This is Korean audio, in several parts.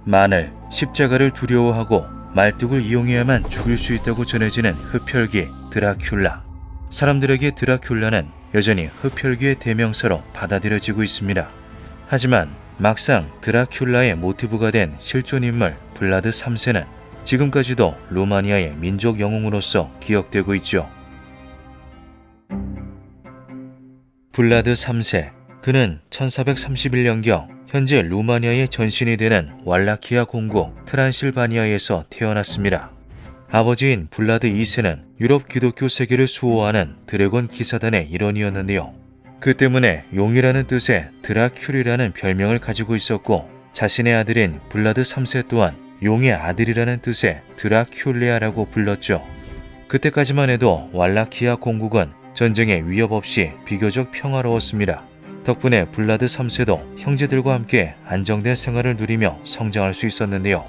만을, 십자가를 두려워하고 말뚝을 이용해야만 죽일 수 있다고 전해지는 흡혈귀 드라큘라. 사람들에게 드라큘라는 여전히 흡혈귀의 대명사로 받아들여지고 있습니다. 하지만 막상 드라큘라의 모티브가 된 실존인물 블라드 3세는 지금까지도 루마니아의 민족 영웅으로서 기억되고 있죠. 블라드 3세, 그는 1431년경 현재 루마니아의 전신이 되는 왈라키아 공국 트란실바니아에서 태어났습니다. 아버지인 블라드 2세는 유럽 기독교 세계를 수호하는 드래곤 기사단의 일원이었는데요. 그 때문에 용이라는 뜻의 드라큘이라는 별명을 가지고 있었고, 자신의 아들인 블라드 3세 또한 용의 아들이라는 뜻의 드라큘레아라고 불렀죠. 그때까지만 해도 왈라키아 공국은 전쟁의 위협 없이 비교적 평화로웠습니다. 덕분에 블라드 3세도 형제들과 함께 안정된 생활을 누리며 성장할 수 있었는데요.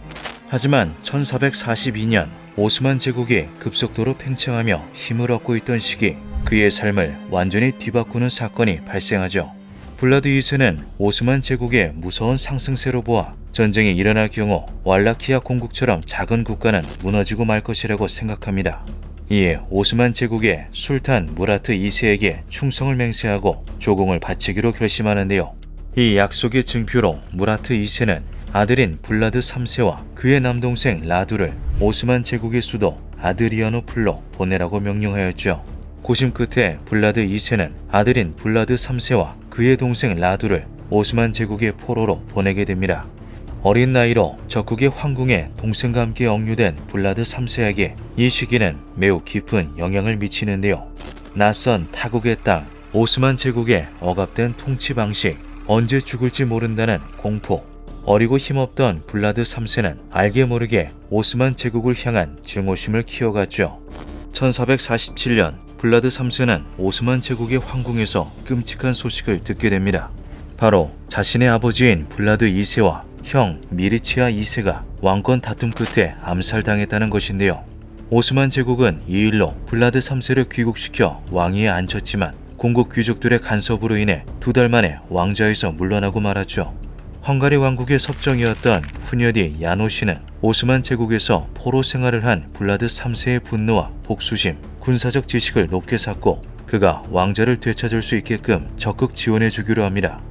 하지만 1442년 오스만 제국이 급속도로 팽창하며 힘을 얻고 있던 시기, 그의 삶을 완전히 뒤바꾸는 사건이 발생하죠. 블라드 2세는 오스만 제국의 무서운 상승세로 보아 전쟁이 일어날 경우 왈라키아 공국처럼 작은 국가는 무너지고 말 것이라고 생각합니다. 이에 오스만 제국의 술탄 무라트 2세에게 충성을 맹세하고 조공을 바치기로 결심하는데요. 이 약속의 증표로 무라트 2세는 아들인 블라드 3세와 그의 남동생 라두를 오스만 제국의 수도 아드리아노플로 보내라고 명령하였죠. 고심 끝에 블라드 2세는 아들인 블라드 3세와 그의 동생 라두를 오스만 제국의 포로로 보내게 됩니다. 어린 나이로 적국의 황궁에 동생과 함께 억류된 블라드 3세에게 이 시기는 매우 깊은 영향을 미치는데요. 낯선 타국의 땅, 오스만 제국의 억압된 통치 방식, 언제 죽을지 모른다는 공포, 어리고 힘없던 블라드 3세는 알게 모르게 오스만 제국을 향한 증오심을 키워갔죠. 1447년 블라드 3세는 오스만 제국의 황궁에서 끔찍한 소식을 듣게 됩니다. 바로 자신의 아버지인 블라드 2세와 형 미리치아 2세가 왕권 다툼 끝에 암살당했다는 것인데요. 오스만 제국은 이 일로 블라드 3세를 귀국시켜 왕위에 앉혔지만 공국 귀족들의 간섭으로 인해 2달 만에 왕좌에서 물러나고 말았죠. 헝가리 왕국의 섭정이었던 후녀디 야노시는 오스만 제국에서 포로 생활을 한 블라드 3세의 분노와 복수심, 군사적 지식을 높게 샀고 그가 왕좌를 되찾을 수 있게끔 적극 지원해 주기로 합니다.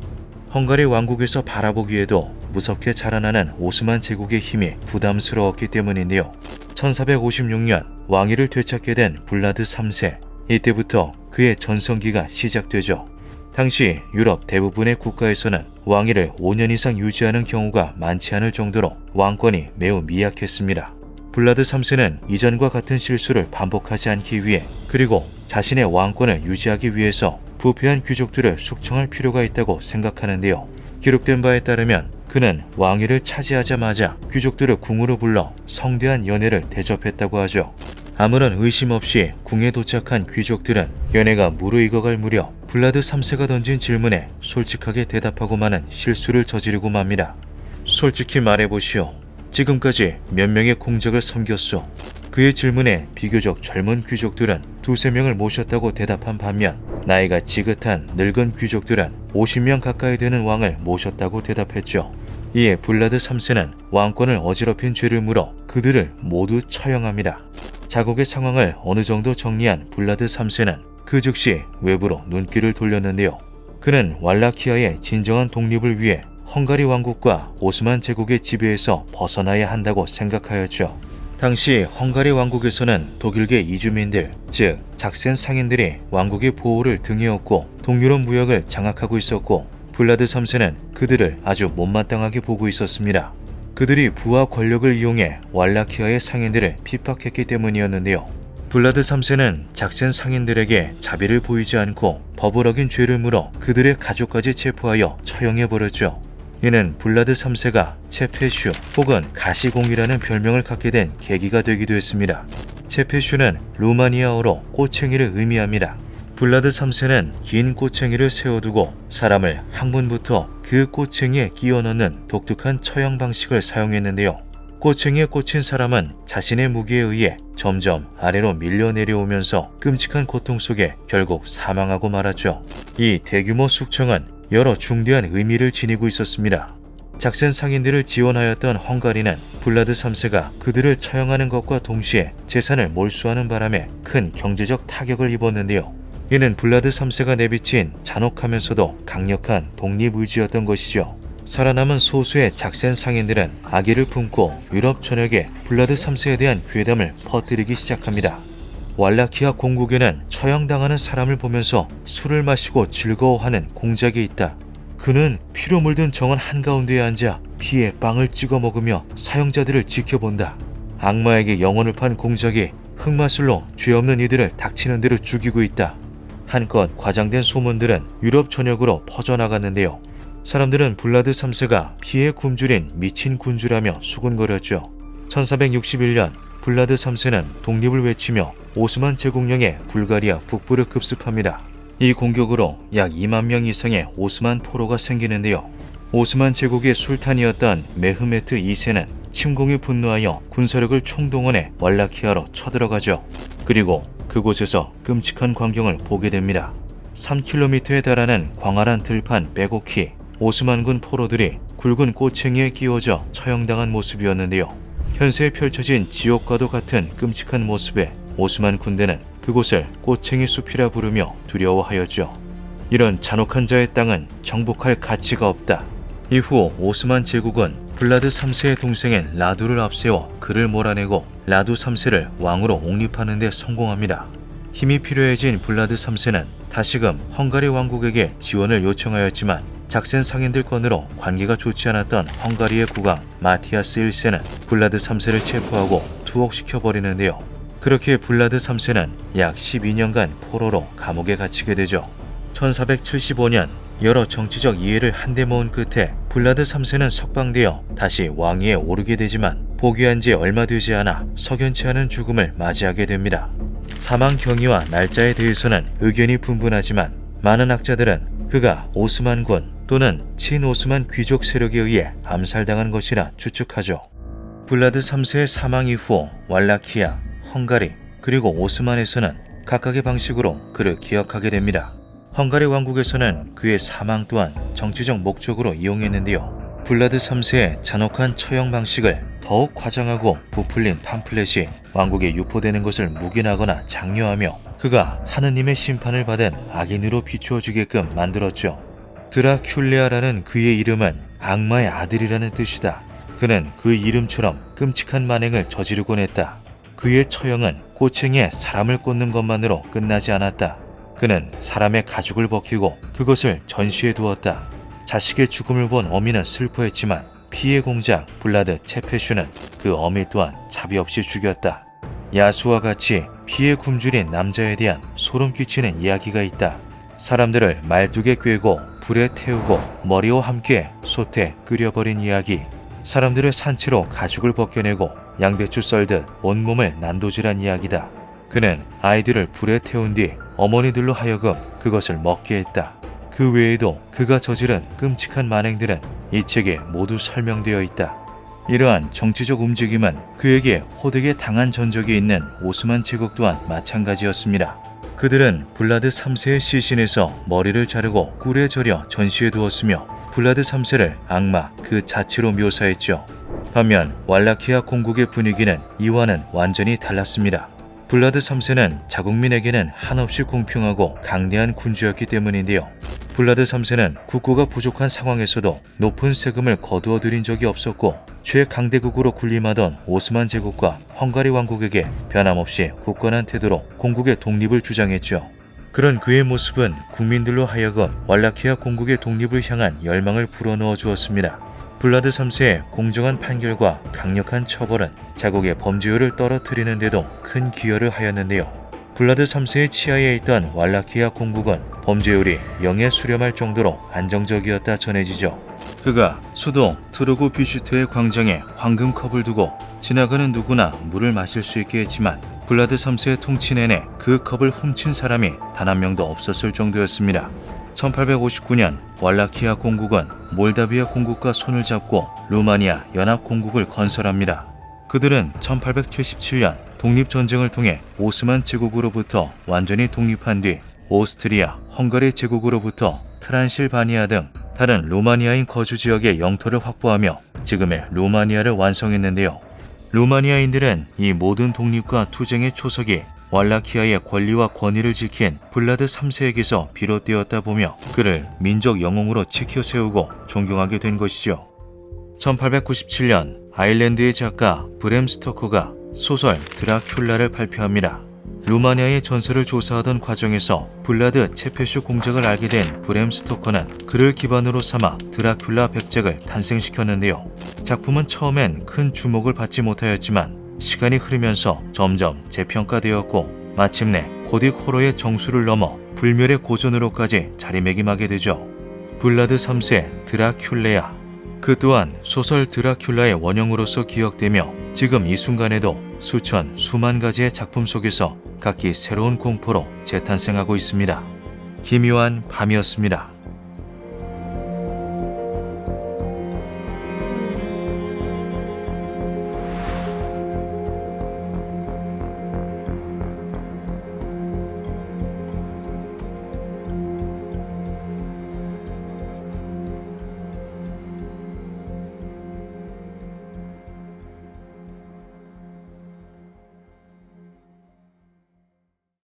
헝가리 왕국에서 바라보기에도 무섭게 자라나는 오스만 제국의 힘이 부담스러웠기 때문인데요. 1456년 왕위를 되찾게 된 블라드 3세, 이때부터 그의 전성기가 시작되죠. 당시 유럽 대부분의 국가에서는 왕위를 5년 이상 유지하는 경우가 많지 않을 정도로 왕권이 매우 미약했습니다. 블라드 3세는 이전과 같은 실수를 반복하지 않기 위해, 그리고 자신의 왕권을 유지하기 위해서 부패한 귀족들을 숙청할 필요가 있다고 생각하는데요. 기록된 바에 따르면 그는 왕위를 차지하자마자 귀족들을 궁으로 불러 성대한 연회를 대접했다고 하죠. 아무런 의심 없이 궁에 도착한 귀족들은 연회가 무르익어갈 무렵 블라드 3세가 던진 질문에 솔직하게 대답하고 마는 실수를 저지르고 맙니다. 솔직히 말해보시오. 지금까지 몇 명의 공적을 섬겼소? 그의 질문에 비교적 젊은 귀족들은 2-3명을 모셨다고 대답한 반면 나이가 지긋한 늙은 귀족들은 50명 가까이 되는 왕을 모셨다고 대답했죠. 이에 블라드 3세는 왕권을 어지럽힌 죄를 물어 그들을 모두 처형합니다. 자국의 상황을 어느 정도 정리한 블라드 3세는 그 즉시 외부로 눈길을 돌렸는데요. 그는 왈라키아의 진정한 독립을 위해 헝가리 왕국과 오스만 제국의 지배에서 벗어나야 한다고 생각하였죠. 당시 헝가리 왕국에서는 독일계 이주민들, 즉 작센 상인들이 왕국의 보호를 등에 업고 동유럽 무역을 장악하고 있었고, 블라드 3세는 그들을 아주 못마땅하게 보고 있었습니다. 그들이 부와 권력을 이용해 왈라키아의 상인들을 핍박했기 때문이었는데요. 블라드 3세는 작센 상인들에게 자비를 보이지 않고 법을 어긴 죄를 물어 그들의 가족까지 체포하여 처형해버렸죠. 이는 블라드 3세가 체페슈 혹은 가시공이라는 별명을 갖게 된 계기가 되기도 했습니다. 체페슈는 루마니아어로 꼬챙이를 의미합니다. 블라드 3세는 긴 꼬챙이를 세워두고 사람을 항문부터 그 꼬챙이에 끼워 넣는 독특한 처형 방식을 사용했는데요. 꼬챙이에 꽂힌 사람은 자신의 무기에 의해 점점 아래로 밀려 내려오면서 끔찍한 고통 속에 결국 사망하고 말았죠. 이 대규모 숙청은 여러 중대한 의미를 지니고 있었습니다. 작센 상인들을 지원하였던 헝가리는 블라드 3세가 그들을 처형하는 것과 동시에 재산을 몰수하는 바람에 큰 경제적 타격을 입었는데요. 이는 블라드 3세가 내비친 잔혹하면서도 강력한 독립의지였던 것이죠. 살아남은 소수의 작센 상인들은 악의를 품고 유럽 전역에 블라드 3세에 대한 괴담을 퍼뜨리기 시작합니다. 왈라키아 공국에는 처형당하는 사람을 보면서 술을 마시고 즐거워하는 공작이 있다. 그는 피로 물든 정원 한가운데에 앉아 피에 빵을 찍어 먹으며 사형자들을 지켜본다. 악마에게 영혼을 판 공작이 흑마술로 죄 없는 이들을 닥치는 대로 죽이고 있다. 한껏 과장된 소문들은 유럽 전역으로 퍼져나갔는데요. 사람들은 블라드 3세가 피에 굶주린 미친 군주라며 수군거렸죠. 1461년 블라드 3세는 독립을 외치며 오스만 제국령의 불가리아 북부를 급습합니다. 이 공격으로 약 2만 명 이상의 오스만 포로가 생기는데요. 오스만 제국의 술탄이었던 메흐메트 2세는 침공에 분노하여 군사력을 총동원해 왈라키아로 쳐들어가죠. 그리고 그곳에서 끔찍한 광경을 보게 됩니다. 3km에 달하는 광활한 들판 빼곡히 오스만군 포로들이 굵은 꼬챙이에 끼워져 처형당한 모습이었는데요. 현세에 펼쳐진 지옥과도 같은 끔찍한 모습에 오스만 군대는 그곳을 꼬챙이 숲이라 부르며 두려워하였죠. 이런 잔혹한 자의 땅은 정복할 가치가 없다. 이후 오스만 제국은 블라드 3세의 동생인 라두를 앞세워 그를 몰아내고 라두 3세를 왕으로 옹립하는 데 성공합니다. 힘이 필요해진 블라드 3세는 다시금 헝가리 왕국에게 지원을 요청하였지만 작센 상인들 건으로 관계가 좋지 않았던 헝가리의 국왕 마티아스 1세는 블라드 3세를 체포하고 투옥시켜버리는데요. 그렇게 블라드 3세는 약 12년간 포로로 감옥에 갇히게 되죠. 1475년 여러 정치적 이해를 한데 모은 끝에 블라드 3세는 석방되어 다시 왕위에 오르게 되지만 복위한 지 얼마 되지 않아 석연치 않은 죽음을 맞이하게 됩니다. 사망 경위와 날짜에 대해서는 의견이 분분하지만 많은 학자들은 그가 오스만군 또는 친오스만 귀족 세력에 의해 암살당한 것이라 추측하죠. 블라드 3세의 사망 이후 왈라키아, 헝가리, 그리고 오스만에서는 각각의 방식으로 그를 기억하게 됩니다. 헝가리 왕국에서는 그의 사망 또한 정치적 목적으로 이용했는데요. 블라드 3세의 잔혹한 처형 방식을 더욱 과장하고 부풀린 팜플렛이 왕국에 유포되는 것을 묵인하거나 장려하며 그가 하느님의 심판을 받은 악인으로 비추어주게끔 만들었죠. 드라큘레아라는 그의 이름은 악마의 아들이라는 뜻이다. 그는 그 이름처럼 끔찍한 만행을 저지르곤 했다. 그의 처형은 꼬챙이에 사람을 꽂는 것만으로 끝나지 않았다. 그는 사람의 가죽을 벗기고 그것을 전시해 두었다. 자식의 죽음을 본 어미는 슬퍼했지만 피해 공작 블라드 체페슈는 그 어미 또한 자비 없이 죽였다. 야수와 같이 피에 굶주린 남자에 대한 소름 끼치는 이야기가 있다. 사람들을 말뚝에 꿰고 불에 태우고 머리와 함께 솥에 끓여버린 이야기. 사람들을 산채로 가죽을 벗겨내고 양배추 썰듯 온몸을 난도질한 이야기다. 그는 아이들을 불에 태운 뒤 어머니들로 하여금 그것을 먹게 했다. 그 외에도 그가 저지른 끔찍한 만행들은 이 책에 모두 설명되어 있다. 이러한 정치적 움직임은 그에게 호되게 당한 전적이 있는 오스만 제국 또한 마찬가지였습니다. 그들은 블라드 3세의 시신에서 머리를 자르고 꿀에 절여 전시해 두었으며 블라드 3세를 악마 그 자체로 묘사했죠. 반면 왈라키아 공국의 분위기는 이와는 완전히 달랐습니다. 블라드 3세는 자국민에게는 한없이 공평하고 강대한 군주였기 때문인데요. 블라드 3세는 국고가 부족한 상황에서도 높은 세금을 거두어 들인 적이 없었고 최강대국으로 군림하던 오스만 제국과 헝가리 왕국에게 변함없이 굳건한 태도로 공국의 독립을 주장했죠. 그런 그의 모습은 국민들로 하여금 왈라키아 공국의 독립을 향한 열망을 불어넣어 주었습니다. 블라드 3세의 공정한 판결과 강력한 처벌은 자국의 범죄율을 떨어뜨리는 데도 큰 기여를 하였는데요. 블라드 3세의 치하에 있던 왈라키아 공국은 범죄율이 0에 수렴할 정도로 안정적이었다 전해지죠. 그가 수도 트루구 비슈트의 광장에 황금컵을 두고 지나가는 누구나 물을 마실 수 있게 했지만 블라드 3세의 통치 내내 그 컵을 훔친 사람이 단 한 명도 없었을 정도였습니다. 1859년 왈라키아 공국은 몰다비아 공국과 손을 잡고 루마니아 연합공국을 건설합니다. 그들은 1877년 독립전쟁을 통해 오스만 제국으로부터 완전히 독립한 뒤 오스트리아, 헝가리 제국으로부터 트란실바니아 등 다른 루마니아인 거주 지역의 영토를 확보하며 지금의 루마니아를 완성했는데요. 루마니아인들은 이 모든 독립과 투쟁의 초석이 왈라키아의 권리와 권위를 지킨 블라드 3세에게서 비롯되었다 보며 그를 민족 영웅으로 지켜 세우고 존경하게 된 것이죠. 1897년 아일랜드의 작가 브램 스토커가 소설 드라큘라를 발표합니다. 루마니아의 전설을 조사하던 과정에서 블라드 체페슈 공작을 알게 된 브램 스토커는 그를 기반으로 삼아 드라큘라 백작을 탄생시켰는데요. 작품은 처음엔 큰 주목을 받지 못하였지만 시간이 흐르면서 점점 재평가되었고 마침내 고딕 호러의 정수를 넘어 불멸의 고전으로까지 자리매김하게 되죠. 블라드 3세 드라큘레아. 그 또한 소설 드라큘라의 원형으로서 기억되며 지금 이 순간에도 수천 수만 가지의 작품 속에서 각기 새로운 공포로 재탄생하고 있습니다. 기묘한 밤이었습니다.